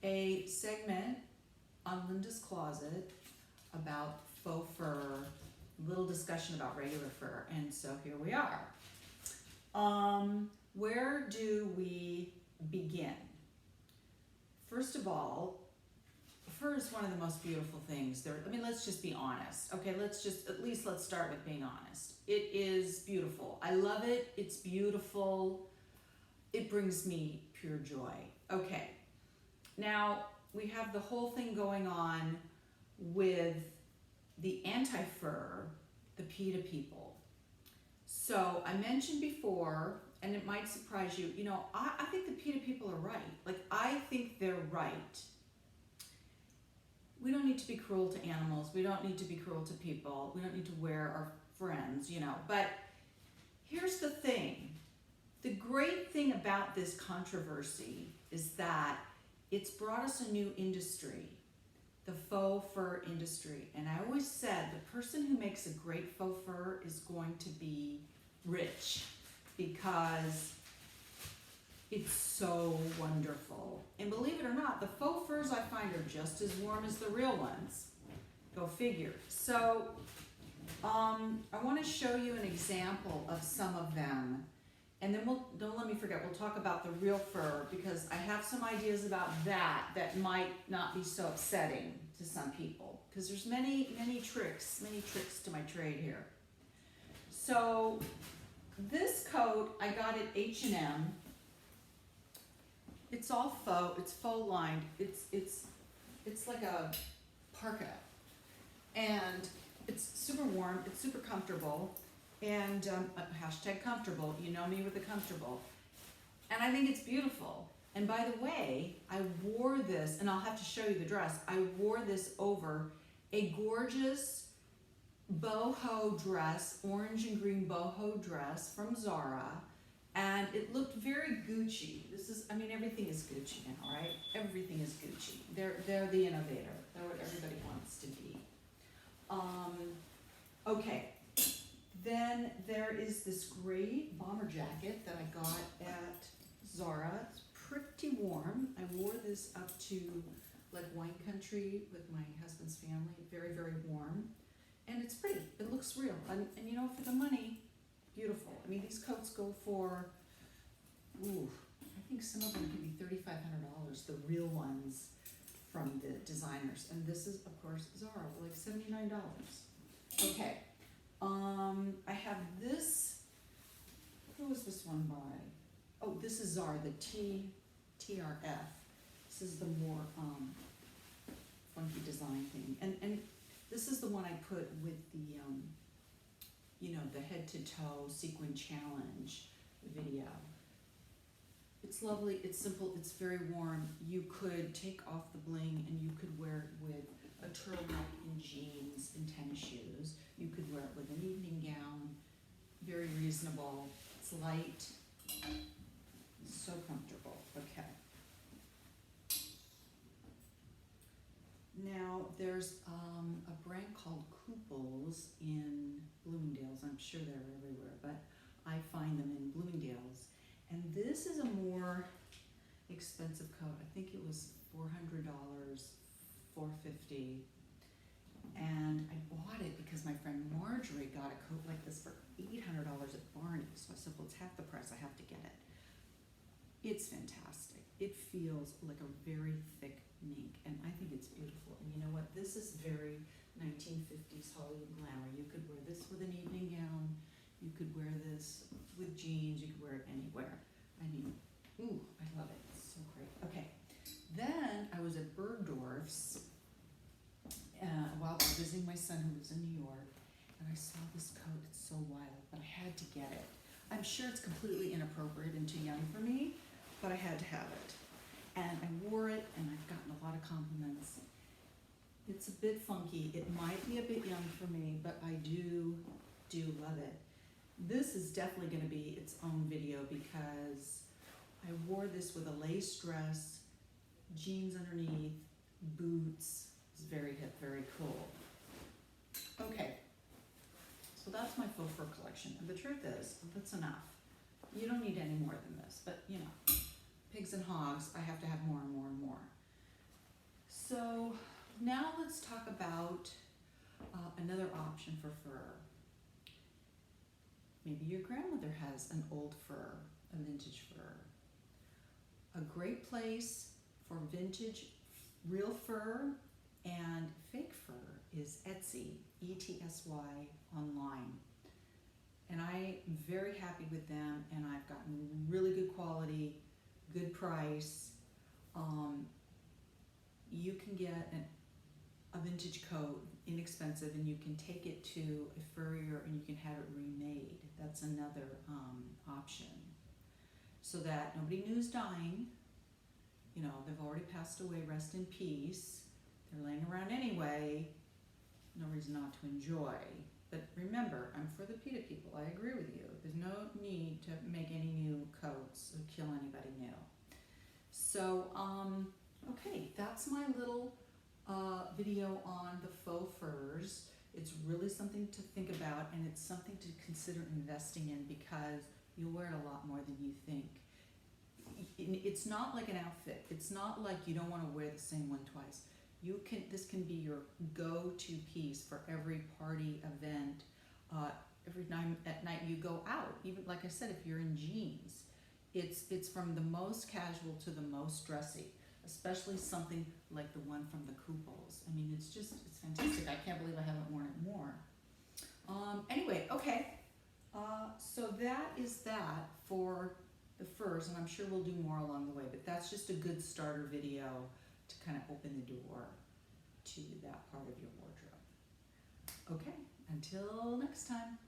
a segment on Linda's Closet about faux fur, a little discussion about regular fur, and so here we are. Where do we begin? First of all, fur is one of the most beautiful things there. I mean, let's just be honest. Okay, let's start with being honest. It is beautiful. I love it. It's beautiful. It brings me pure joy. Okay, now we have the whole thing going on with the anti-fur, the PETA people. So I mentioned before, and it might surprise you, I think the PETA people are right. Like, I think they're right. We don't need to be cruel to animals. We don't need to be cruel to people. We don't need to wear our friends, But here's the thing. The great thing about this controversy is that it's brought us a new industry, the faux fur industry. And I always said the person who makes a great faux fur is going to be rich because it's so wonderful. And believe it or not, the faux furs I find are just as warm as the real ones. Go figure. So I want to show you an example of some of them. And then don't let me forget, we'll talk about the real fur because I have some ideas about that might not be so upsetting to some people because there's many tricks to my trade here. So this coat I got at H&M. It's all faux. It's faux lined. It's like a parka, and it's super warm. It's super comfortable, and hashtag comfortable. You know me with the comfortable, and I think it's beautiful. And by the way, I wore this, and I'll have to show you the dress. I wore this over a gorgeous boho dress, orange and green boho dress from Zara. And it looked very Gucci. Everything is Gucci now, right? Everything is Gucci. They're the innovator. They're what everybody wants to be. Okay. Then there is this great bomber jacket that I got at Zara. It's pretty warm. I wore this up to like wine country with my husband's family. Very, very warm. And it's pretty. It looks real. And for the money, beautiful. These coats go for, I think some of them can be $3,500, the real ones from the designers. And this is, of course, Zara, like $79. Okay. I have this, who was this one by? Oh, this is Zara, the TRF. This is the more funky design thing. And this is the one I put with the, the head to toe sequin challenge video. It's lovely, it's simple, it's very warm. You could take off the bling and you could wear it with a turtleneck and jeans and tennis shoes. You could wear it with an evening gown. Very reasonable. It's light. So comfortable. Okay. Now there's a brand called Kooples in Bloomingdale's. I'm sure they're everywhere, but I find them in Bloomingdale's. And this is a more expensive coat. I think it was $400, $450. And I bought it because my friend Marjorie got a coat like this for $800 at Barney's. So I said, well, it's half the price, I have to get it. It's fantastic. It feels like a very thick mink, and I think it's beautiful. And you know what? This is very 1950s Hollywood glamour. You could wear this with an evening gown. You could wear this with jeans. You could wear it anywhere. I love it. It's so great. Okay. Then I was at Bergdorf's while I was visiting my son who lives in New York, and I saw this coat. It's so wild, but I had to get it. I'm sure it's completely inappropriate and too young for me, but I had to have it. And I wore it, and I've gotten a lot of compliments. It's a bit funky. It might be a bit young for me, but I do love it. This is definitely going to be its own video because I wore this with a lace dress, jeans underneath, boots. It's very hip, very cool. Okay, so that's my faux fur collection. And the truth is, that's enough. You don't need any more than this, but pigs and hogs, I have to have more and more and more. So now let's talk about another option for fur. Maybe your grandmother has an old fur, a vintage fur. A great place for vintage real fur and fake fur is Etsy, E-T-S-Y, online. And I'm very happy with them, and I've gotten really good quality, good price. You can get a vintage coat, inexpensive, and you can take it to a furrier and you can have it remade. That's another option. So that nobody knew dying. You know, they've already passed away, rest in peace. They're laying around anyway, no reason not to enjoy. But remember, I'm for the PETA people, I agree with you. There's no need to make any new coats or kill anybody new. So, okay, that's my little video on the faux furs. It's really something to think about, and it's something to consider investing in because you'll wear it a lot more than you think. It's not like an outfit. It's not like you don't want to wear the same one twice. This can be your go-to piece for every party, event, every time at night you go out. Even like I said, if you're in jeans, it's from the most casual to the most dressy, especially something like the one from the Couples. I mean, it's fantastic. I can't believe I haven't worn it more. Anyway, okay. So that is that for the furs, and I'm sure we'll do more along the way, but that's just a good starter video to kind of open the door to that part of your wardrobe. Okay, until next time.